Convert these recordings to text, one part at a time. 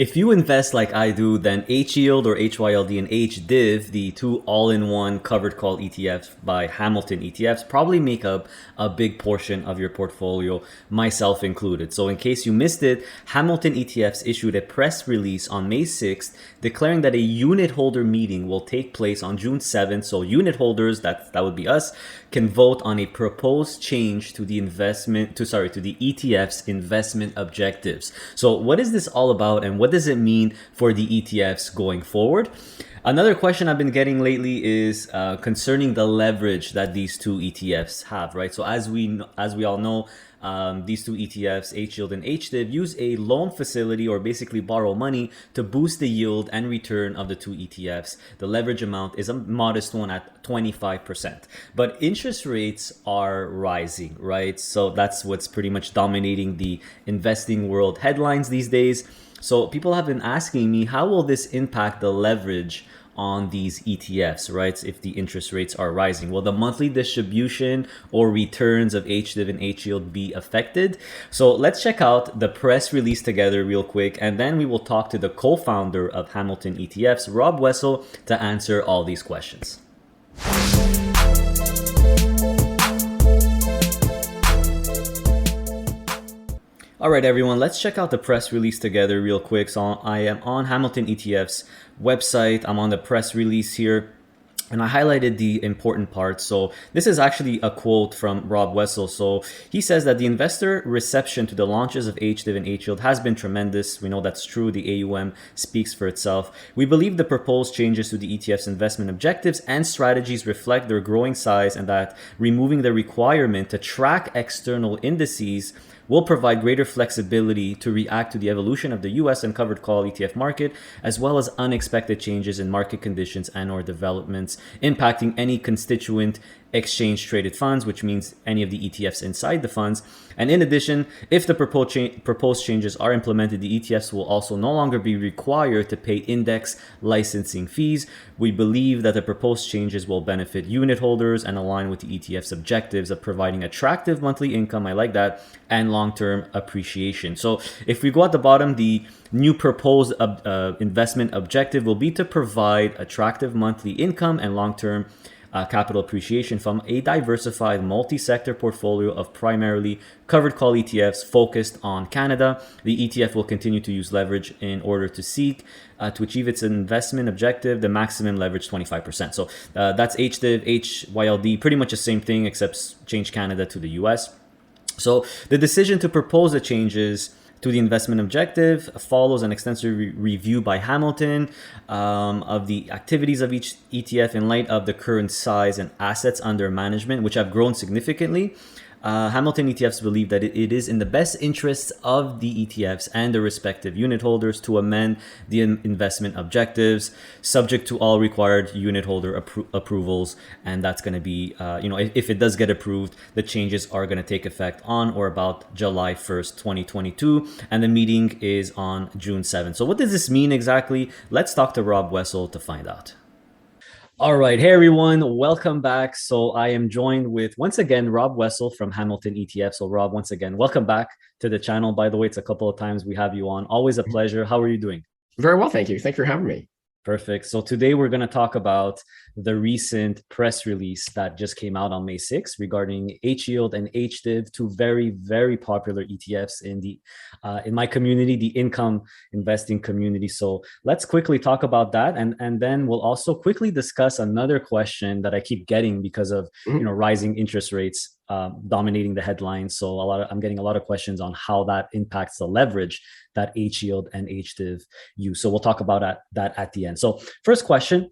If you invest like I do, then HYLD or HYLD and HDIV, the two all-in-one covered call ETFs by Hamilton ETFs, probably make up a big portion of your portfolio, myself included. So in case you missed it, Hamilton ETFs issued a press release on May 6th declaring that a unit holder meeting will take place on June 7th. So unit holders, that would be us, can vote on a proposed change to the ETF's investment objectives. So what is this all about, and what does it mean for the ETFs going forward? Another question I've been getting lately is concerning the leverage that these two ETFs have, right? So as we all know, these two ETFs, HYLD and HDIV, use a loan facility or basically borrow money to boost the yield and return of the two ETFs. The leverage amount is a modest one at 25%. But interest rates are rising, right? So that's what's pretty much dominating the investing world headlines these days. So people have been asking me, how will this impact the leverage on these ETFs, right? If the interest rates are rising, will the monthly distribution or returns of HDIV and HYLD be affected? So let's check out the press release together real quick, and then we will talk to the co-founder of Hamilton ETFs, Rob Wessel, to answer all these questions. All right, everyone, let's check out the press release together real quick. So I am on Hamilton ETF's website. I'm on the press release here, and I highlighted the important parts. So this is actually a quote from Rob Wessel. So he says that the investor reception to the launches of HDIV and HYLD has been tremendous. We know that's true. The AUM speaks for itself. We believe the proposed changes to the ETF's investment objectives and strategies reflect their growing size, and that removing the requirement to track external indices will provide greater flexibility to react to the evolution of the US and covered call ETF market, as well as unexpected changes in market conditions and/or developments impacting any constituent exchange traded funds, which means any of the ETFs inside the funds. And in addition, if the proposed changes are implemented, the ETFs will also no longer be required to pay index licensing fees. We believe that the proposed changes will benefit unit holders and align with the ETF's objectives of providing attractive monthly income, I like that, and long-term appreciation. So if we go at the bottom, the new proposed investment objective will be to provide attractive monthly income and long-term capital appreciation from a diversified multi-sector portfolio of primarily covered call ETFs focused on Canada. The ETF will continue to use leverage in order to seek to achieve its investment objective, the maximum leverage 25%. So that's HDIV, HYLD, pretty much the same thing except change Canada to the US. So the decision to propose the changes to the investment objective follows an extensive review by Hamilton of the activities of each ETF in light of the current size and assets under management, which have grown significantly. Hamilton ETFs believe that it is in the best interests of the ETFs and the respective unit holders to amend the investment objectives, subject to all required unit holder approvals. And that's going to be, if it does get approved, the changes are going to take effect on or about July 1st, 2022. And the meeting is on June 7th. So what does this mean exactly? Let's talk to Rob Wessel to find out. All right. Hey, everyone. Welcome back. So I am joined with, once again, Rob Wessel from Hamilton ETF. So Rob, once again, welcome back to the channel. By the way, it's a couple of times we have you on. Always a pleasure. How are you doing? Very well, thank you. Thanks for having me. Perfect. So today we're going to talk about the recent press release that just came out on May 6th regarding HYLD and HDIV, two very, very popular ETFs in my community, the income investing community. So let's quickly talk about that, and then we'll also quickly discuss another question that I keep getting because of rising interest rates dominating the headlines. So I'm getting a lot of questions on how that impacts the leverage that HYLD and HDIV use. So we'll talk about that at the end. So first question.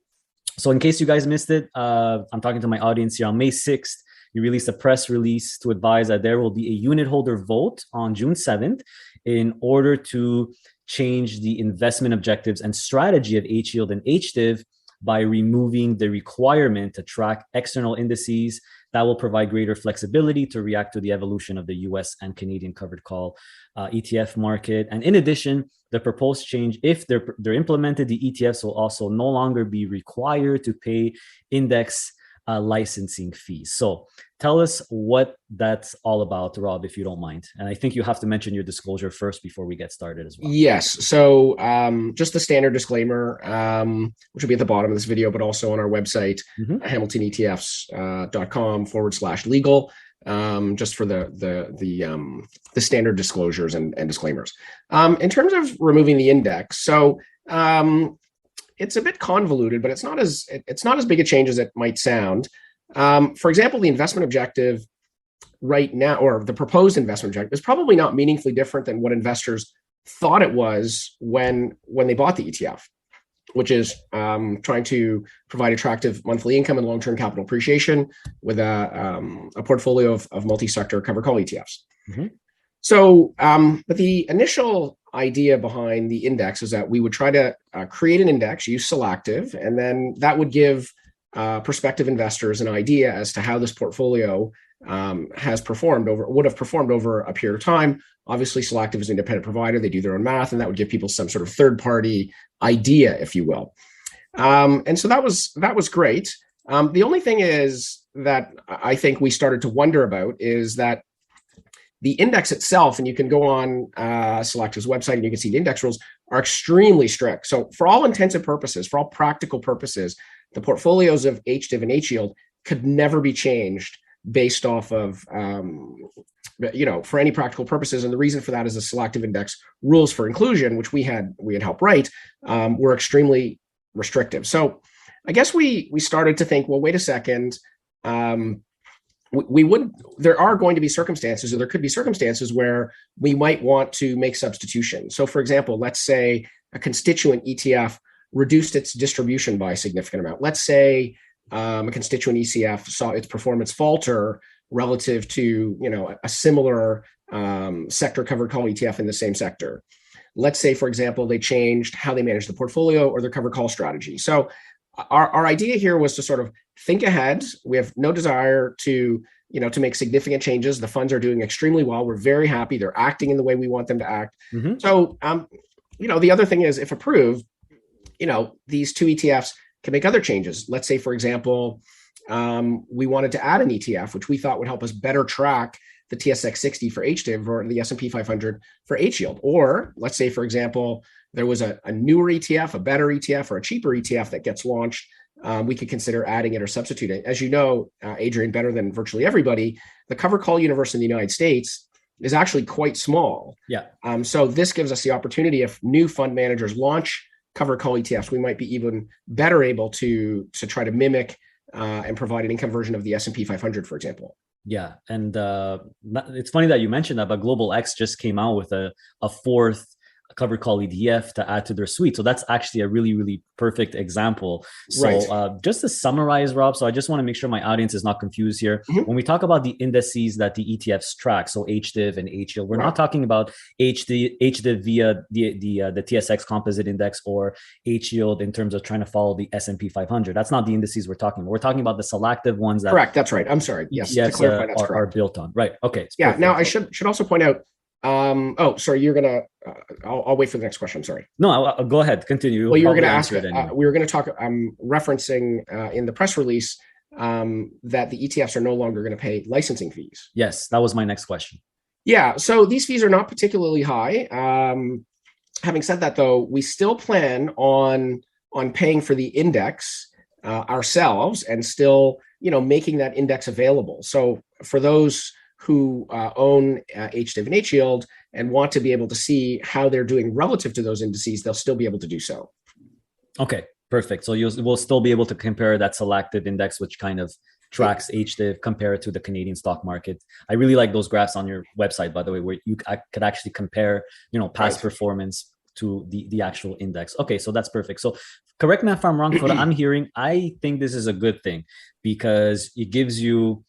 So in case you guys missed it, I'm talking to my audience here. On May 6th, you released a press release to advise that there will be a unit holder vote on June 7th in order to change the investment objectives and strategy of HYLD and HDIV by removing the requirement to track external indices. That will provide greater flexibility to react to the evolution of the US and Canadian covered call ETF market. And in addition, the proposed change, if they're implemented, the ETFs will also no longer be required to pay index licensing fees. So tell us what that's all about, Rob, if you don't mind. And I think you have to mention your disclosure first before we get started as well. Yes. So just the standard disclaimer, which will be at the bottom of this video, but also on our website, hamiltonetfs.com/legal, just for the standard disclosures and disclaimers. In terms of removing the index, so it's a bit convoluted, but it's not as big a change as it might sound. For example, the investment objective right now, or the proposed investment objective, is probably not meaningfully different than what investors thought it was when they bought the ETF, which is trying to provide attractive monthly income and long-term capital appreciation with a portfolio of multi-sector covered call ETFs. So, but the initial idea behind the index is that we would try to create an index, use Selective, and then that would give prospective investors an idea as to how this portfolio would have performed over a period of time. Obviously, Selective is an independent provider; they do their own math, and that would give people some sort of third-party idea, if you will. And so that was great. The only thing is that I think we started to wonder about is that the index itself, and you can go on Selective's website and you can see the index rules are extremely strict. So for all intents and purposes, for all practical purposes, the portfolios of HDIV and HYLD could never be changed based off of, for any practical purposes. And the reason for that is the Selective index rules for inclusion, which we had helped write, were extremely restrictive. So I guess we started to think, well, wait a second, there are going to be circumstances, or there could be circumstances where we might want to make substitutions. So for example, let's say a constituent ETF reduced its distribution by a significant amount. Let's say a constituent ETF saw its performance falter relative to a similar sector covered call ETF in the same sector. Let's say, for example, they changed how they manage the portfolio or their covered call strategy. So our idea here was to sort of think ahead. We have no desire to make significant changes. The funds are doing extremely well. We're very happy. They're acting in the way we want them to act. So, the other thing is, if approved, these two ETFs can make other changes. Let's say, for example, we wanted to add an ETF, which we thought would help us better track the TSX 60 for HDIV or the S&P 500 for HYLD. Or let's say, for example, there was a newer ETF, a better ETF, or a cheaper ETF that gets launched. We could consider adding it or substituting. As you know, Adrian, better than virtually everybody, the covered call universe in the United States is actually quite small. Yeah. So this gives us the opportunity, if new fund managers launch covered call ETFs, we might be even better able to try to mimic and provide an income version of the S&P 500, for example. Yeah, and it's funny that you mentioned that, but Global X just came out with a fourth covered call ETF to add to their suite. So that's actually a really, really perfect example. So Right. Just to summarize, Rob, so I just want to make sure my audience is not confused here. When we talk about the indices that the ETFs track, so HDIV and HYLD, we're not talking about HDIV via the TSX Composite Index or HYLD in terms of trying to follow the S&P 500. That's not the indices we're talking about. We're talking about the selective ones that Correct. That's right. I'm sorry. Yes, ETFs to clarify, that's are built on. Right. Okay. Yeah. Perfect. Now I should also point out. Sorry. You're gonna. I'll wait for the next question. Sorry. No, I'll go ahead. Continue. Well, you were going to ask. Anyway. We were going to talk. Referencing in the press release that the ETFs are no longer going to pay licensing fees. Yes, that was my next question. Yeah. So these fees are not particularly high. Having said that, though, we still plan on paying for the index ourselves and still, making that index available. So for those who own HDIV and HYLD and want to be able to see how they're doing relative to those indices, they'll still be able to do so. Okay, perfect. So we'll still be able to compare that selected index, which kind of tracks HDIV, compare it to the Canadian stock market. I really like those graphs on your website, by the way, where I could actually compare, past performance to the actual index. Okay, so that's perfect. So correct me if I'm wrong. What I'm hearing, I think this is a good thing because it gives you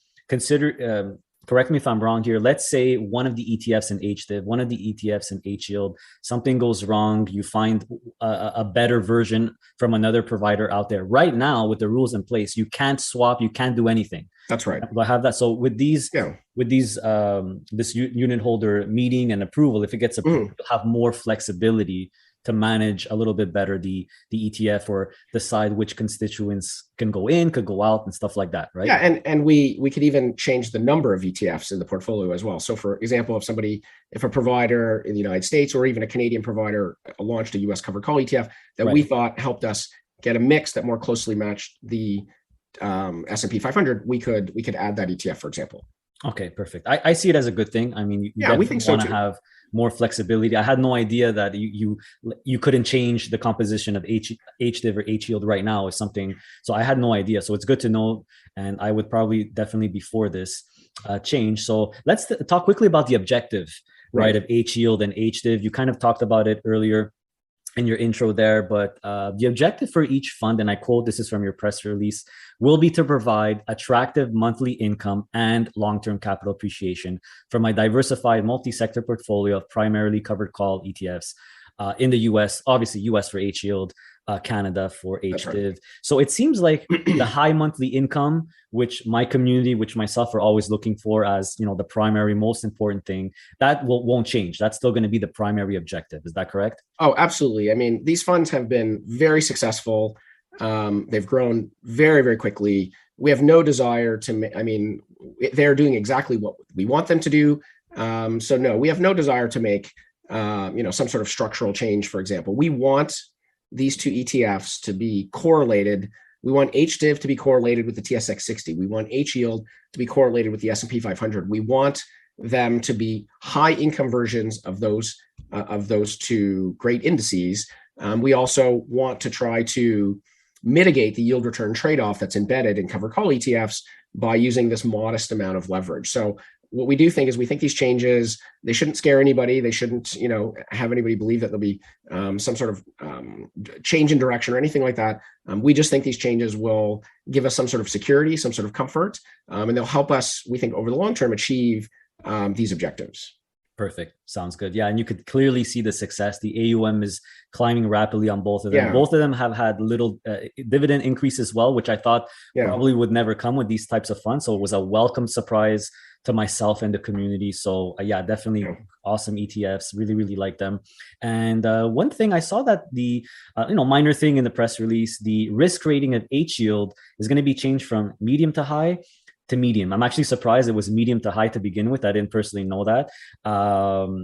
correct me if I'm wrong here. Let's say one of the ETFs in HDIV, one of the ETFs in HYLD, something goes wrong. You find a better version from another provider out there. Right now, with the rules in place, you can't swap. You can't do anything. That's right. I have that. So with these, this unit holder meeting and approval, if it gets approved, you'll have more flexibility to manage a little bit better the ETF, or decide which constituents can go in, could go out, and stuff like that, right? Yeah, and we could even change the number of ETFs in the portfolio as well. So for example, if a provider in the United States or even a Canadian provider launched a US covered call ETF that we thought helped us get a mix that more closely matched the S&P 500, we could add that ETF, for example. Okay, perfect. I see it as a good thing. I mean, you Yeah, we definitely think so want to too. have more flexibility. I had no idea that you couldn't change the composition of HDIV or HYLD right now or something. So I had no idea. So it's good to know, and I would probably definitely before this change. So let's talk quickly about the objective, right, of HYLD and HDIV. You kind of talked about it earlier in your intro there, but the objective for each fund, and I quote, this is from your press release, will be to provide attractive monthly income and long-term capital appreciation from a diversified multi-sector portfolio of primarily covered call ETFs in the US, obviously US for HYLD, Canada for HDIV. Right. So it seems like the high monthly income, which my community, which myself are always looking for as, you know, the primary, most important thing, that won't change. That's still going to be the primary objective. Is that correct? Oh, absolutely. I mean, these funds have been very successful. They've grown very, very quickly. We have no desire to, I mean, they're doing exactly what we want them to do. So no, we have no desire to make, some sort of structural change, for example. We want these two ETFs to be correlated. We want HDIV to be correlated with the TSX 60. We want HYLD to be correlated with the S&P 500. We want them to be high income versions of those two great indices. We also want to try to mitigate the yield return trade-off that's embedded in covered call ETFs by using this modest amount of leverage. So what we do think is we think these changes, they shouldn't scare anybody. They shouldn't, have anybody believe that there'll be some sort of change in direction or anything like that. We just think these changes will give us some sort of security, some sort of comfort, and they'll help us, we think, over the long term achieve these objectives. Perfect. Sounds good. Yeah. And you could clearly see the success. The AUM is climbing rapidly on both of them. Yeah. Both of them have had little dividend increase as well, which I thought probably would never come with these types of funds. So it was a welcome surprise to myself and the community. So definitely awesome ETFs. Really, really like them. And one thing I saw that the, minor thing in the press release, the risk rating of HYLD is going to be changed from medium to high to medium. I'm actually surprised it was medium to high to begin with. I didn't personally know that.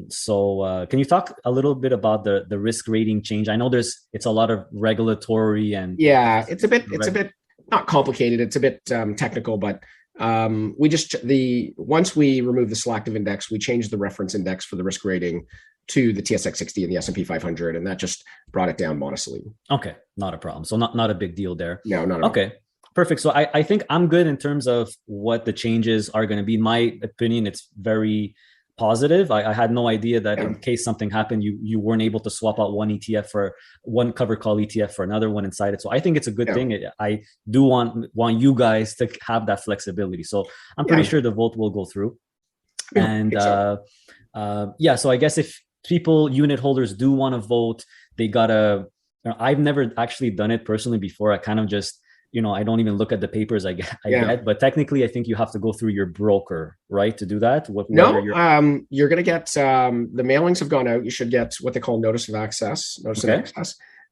So can you talk a little bit about the risk rating change? I know it's a lot of regulatory and it's a bit not complicated. It's a bit technical, but once we remove the selective index, we changed the reference index for the risk rating to the TSX 60 and the S&P 500, and that just brought it down modestly. Okay, not a problem. So not a big deal there. No, not at all. Okay. Perfect. So I think I'm good in terms of what the changes are going to be. In my opinion, it's very positive. I had no idea that in case something happened, you weren't able to swap out one ETF for one covered call ETF for another one inside it. So I think it's a good thing. I do want you guys to have that flexibility. So I'm pretty sure the vote will go through. And so I guess if unit holders do want to vote, they gotta, I've never actually done it personally before. I kind of just, I don't even look at the papers I get, but technically I think you have to go through your broker, right, to do that? You're going to get, the mailings have gone out. You should get what they call notice of access,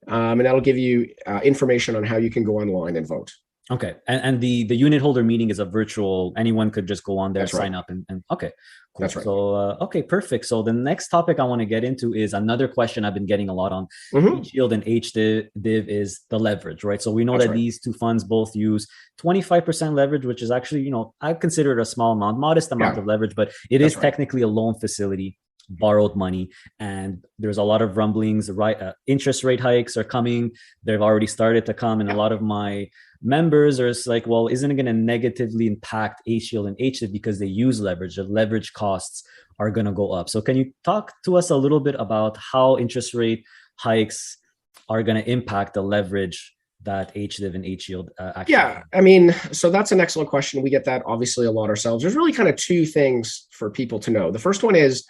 and that'll give you information on how you can go online and vote. Okay. And the unit holder meeting is a virtual, anyone could just go on there, sign up and okay, cool. That's right. So, okay, perfect. So the next topic I want to get into is another question I've been getting a lot on HYLD and HDIV is the leverage, right? So we know that these two funds both use 25% leverage, which is actually, I consider it a small amount, modest amount of leverage, but it is technically a loan facility, borrowed money. And there's a lot of rumblings, right? Interest rate hikes are coming. They've already started to come. And a lot of my members are like, well, isn't it going to negatively impact HYLD and HDIV because they use leverage? The leverage costs are going to go up. So can you talk to us a little bit about how interest rate hikes are going to impact the leverage that HDIV and HYLD actually have? I mean, so that's an excellent question. We get that obviously a lot ourselves. There's really kind of two things for people to know. The first one is,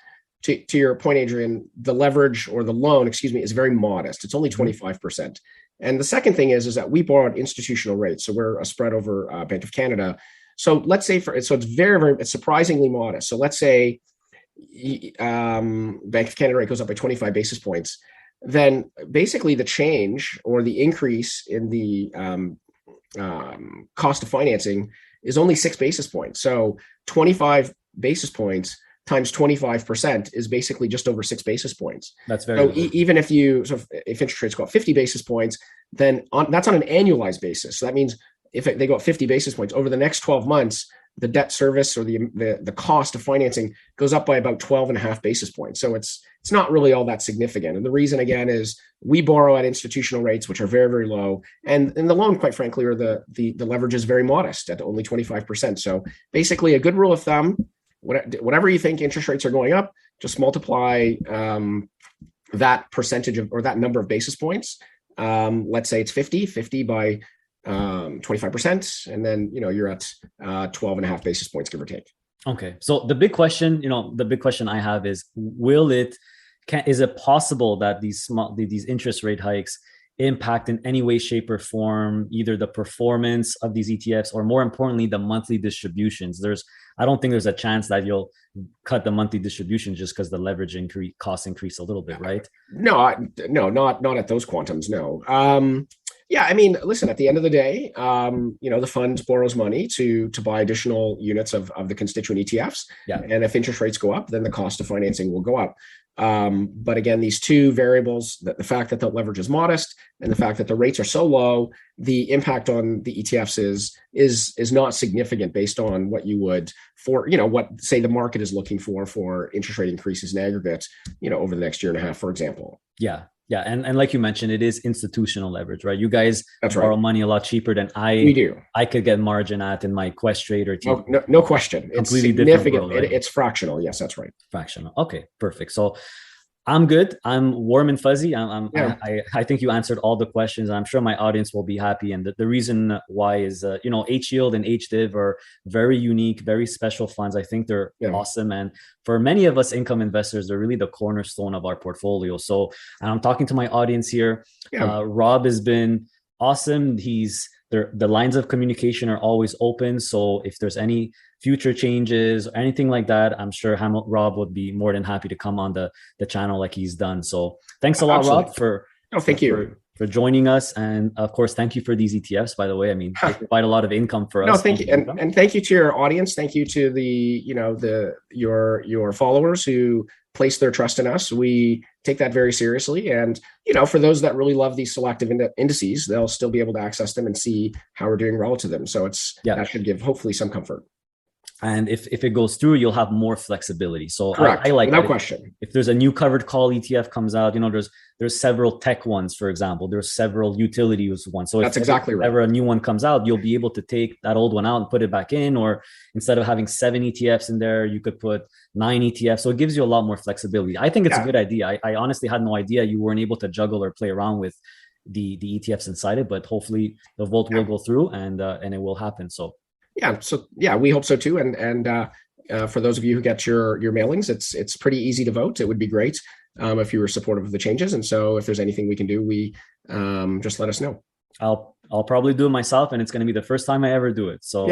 to your point, Adrian, the leverage or the loan, is very modest. It's only 25%. And the second thing is that we borrow at institutional rates. So we're a spread over Bank of Canada. So let's say it's it's surprisingly modest. So let's say Bank of Canada rate goes up by 25 basis points. then basically the change or the increase in the cost of financing is only 6 basis points. So 25 basis points times 25% is basically just over 6 basis points. That's very So low. even if if interest rates go up 50 basis points, then that's on an annualized basis. So that means if they go up 50 basis points over the next 12 months, the debt service or the cost of financing goes up by about 12.5 basis points. So it's not really all that significant. And the reason, again, is we borrow at institutional rates, which are very, very low. And the loan, quite frankly, or the leverage is very modest at only 25%. So basically a good rule of thumb, whatever you think interest rates are going up, just multiply that percentage of, or that number of basis points. Let's say it's 50 by 25%, and then you're at 12.5 basis points, give or take. Okay, so the big question, I have is, is it possible that these interest rate hikes impact in any way, shape, or form either the performance of these ETFs or, more importantly, the monthly distributions? I don't think there's a chance that you'll cut the monthly distribution just because the leverage costs increase a little bit, right? No, not at those quantums. No. Yeah, I mean, listen, at the end of the day, the fund borrows money to buy additional units of the constituent ETFs. Yeah. And if interest rates go up, then the cost of financing will go up. But again, these two variables, the fact that the leverage is modest and the fact that the rates are so low, the impact on the ETFs is not significant based on what you would what, say, the market is looking for interest rate increases in aggregate, over the next year and a half, for example. Yeah. Yeah. And like you mentioned, it is institutional leverage, right? You guys That's borrow right. money a lot cheaper than We do. I could get margin at in my Quest Trade or team. No question. It's significant. World, right? It's fractional. Yes, that's right. Fractional. Okay, perfect. So I'm good. I'm warm and fuzzy. I think you answered all the questions. I'm sure my audience will be happy. And the reason why is, HYLD and HDIV are very unique, very special funds. I think they're awesome. And for many of us income investors, they're really the cornerstone of our portfolio. So I'm talking to my audience here. Rob has been awesome. The lines of communication are always open. So if there's any future changes or anything like that, I'm sure Rob would be more than happy to come on the channel like he's done. So thanks a lot, Absolutely. Rob, thank you for joining us. And of course, thank you for these ETFs, by the way. I mean, they provide a lot of income for us. No, thank you. And thank you to your audience. Thank you to your followers who place their trust in us. We take that very seriously. And, for those that really love these selective indices, they'll still be able to access them and see how we're doing relative to them. So that should give hopefully some comfort. And if it goes through, you'll have more flexibility. So Correct. I like no that. question. If there's a new covered call ETF comes out, there's several tech ones, for example. There's several utilities ones. So that's exactly right. If ever a new one comes out, you'll be able to take that old one out and put it back in. Or instead of having 7 ETFs in there, you could put 9 ETFs. So it gives you a lot more flexibility. I think it's a good idea. I honestly had no idea you weren't able to juggle or play around with the ETFs inside it, but hopefully the vote will go through and it will happen. So we hope so too. And for those of you who get your mailings, it's pretty easy to vote. It would be great if you were supportive of the changes. And so if there's anything we can do, we just let us know. I'll probably do it myself, and it's going to be the first time I ever do it. So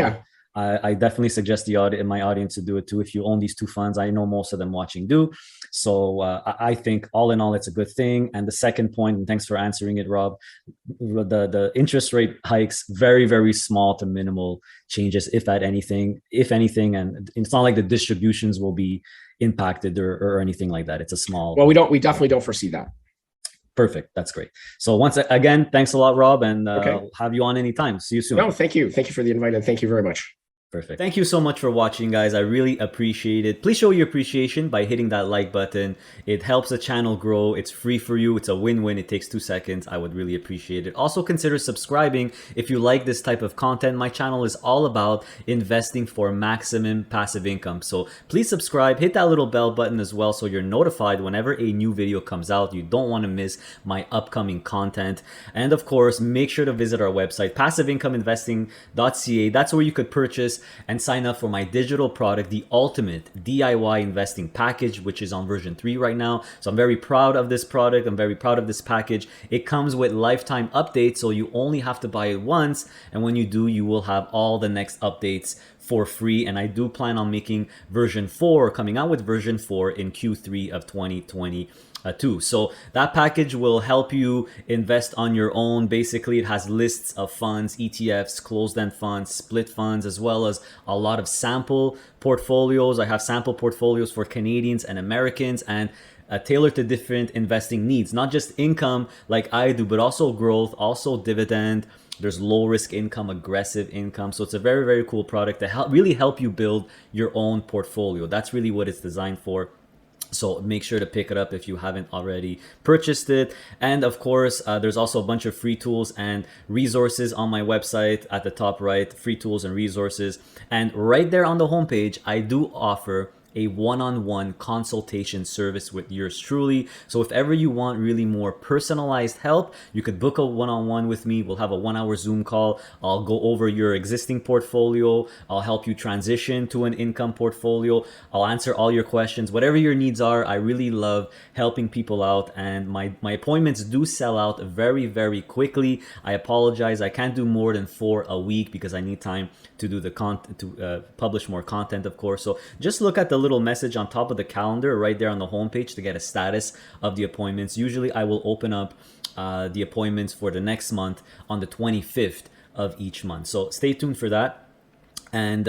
I definitely suggest my audience to do it too. If you own these 2 funds, I know most of them watching do. So I think all in all, it's a good thing. And the second point, and thanks for answering it, Rob, the interest rate hikes, very, very small to minimal changes, if anything. And it's not like the distributions will be impacted or anything like that. It's a small. Well, we definitely don't foresee that. Perfect. That's great. So once again, thanks a lot, Rob, and I'll have you on anytime. See you soon. No, thank you. Thank you for the invite, and thank you very much. Perfect. Thank you so much for watching, guys. I really appreciate it. Please show your appreciation by hitting that like button. It helps the channel grow. It's free for you. It's a win-win. It takes 2 seconds. I would really appreciate it. Also, consider subscribing if you like this type of content. My channel is all about investing for maximum passive income. So please subscribe. Hit that little bell button as well so you're notified whenever a new video comes out. You don't want to miss my upcoming content. And of course, make sure to visit our website, passiveincomeinvesting.ca. That's where you could purchase and sign up for my digital product, the ultimate DIY investing package, which is on version 3 right now. So I'm very proud of this product. I'm very proud of this package. It comes with lifetime updates, so you only have to buy it once. And when you do, you will have all the next updates for free. And I do plan on making version 4, coming out with version 4 in Q3 of 2022. So that package will help you invest on your own. Basically, it has lists of funds, ETFs, closed-end funds, split funds, as well as a lot of sample portfolios. I have sample portfolios for Canadians and Americans, and tailored to different investing needs, not just income like I do, but also growth, also dividend. There's low risk income, aggressive income. So it's a very, very cool product to really help you build your own portfolio. That's really what it's designed for. So make sure to pick it up if you haven't already purchased it. And of course, there's also a bunch of free tools and resources on my website at the top right, free tools and resources. And right there on the homepage, I do offer a one-on-one consultation service with yours truly. So if ever you want really more personalized help, you could book a one-on-one with me. We'll have a 1-hour Zoom call. I'll go over your existing portfolio. I'll help you transition to an income portfolio. I'll answer all your questions, whatever your needs are. I really love helping people out, and my appointments do sell out very, very quickly. I apologize. I can't do more than 4 a week because I need time to do the content, to publish more content, of course. So just look at the little message on top of the calendar right there on the homepage to get a status of the appointments. Usually I will open up the appointments for the next month on the 25th of each month. So stay tuned for that. And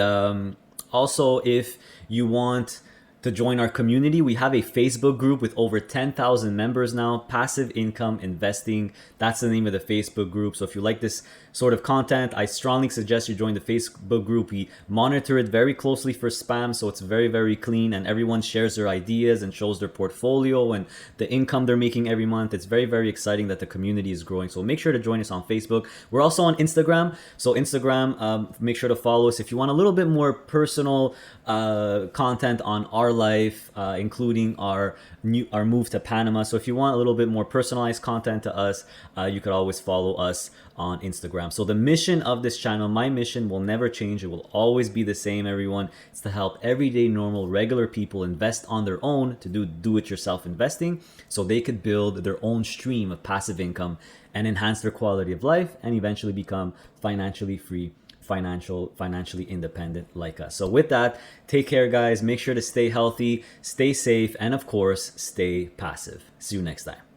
also, if you want to join our community, we have a Facebook group with over 10,000 members now. Passive Income Investing, that's the name of the Facebook group. So if you like this sort of content, I strongly suggest you join the Facebook group. We monitor it very closely for spam, so it's very, very clean, and everyone shares their ideas and shows their portfolio and the income they're making every month. It's very, very exciting that the community is growing. So make sure to join us on Facebook. We're also on Instagram. So Instagram, make sure to follow us if you want a little bit more personal content on our life, including our move to Panama. So if you want a little bit more personalized content to us, you could always follow us on Instagram. So the mission of this channel, my mission, will never change. It will always be the same, everyone. It's to help everyday, normal, regular people invest on their own, to do it yourself investing, so they could build their own stream of passive income and enhance their quality of life and eventually become financially free, financially independent like us. So with that, take care, guys. Make sure to stay healthy, stay safe, and of course, stay passive. See you next time.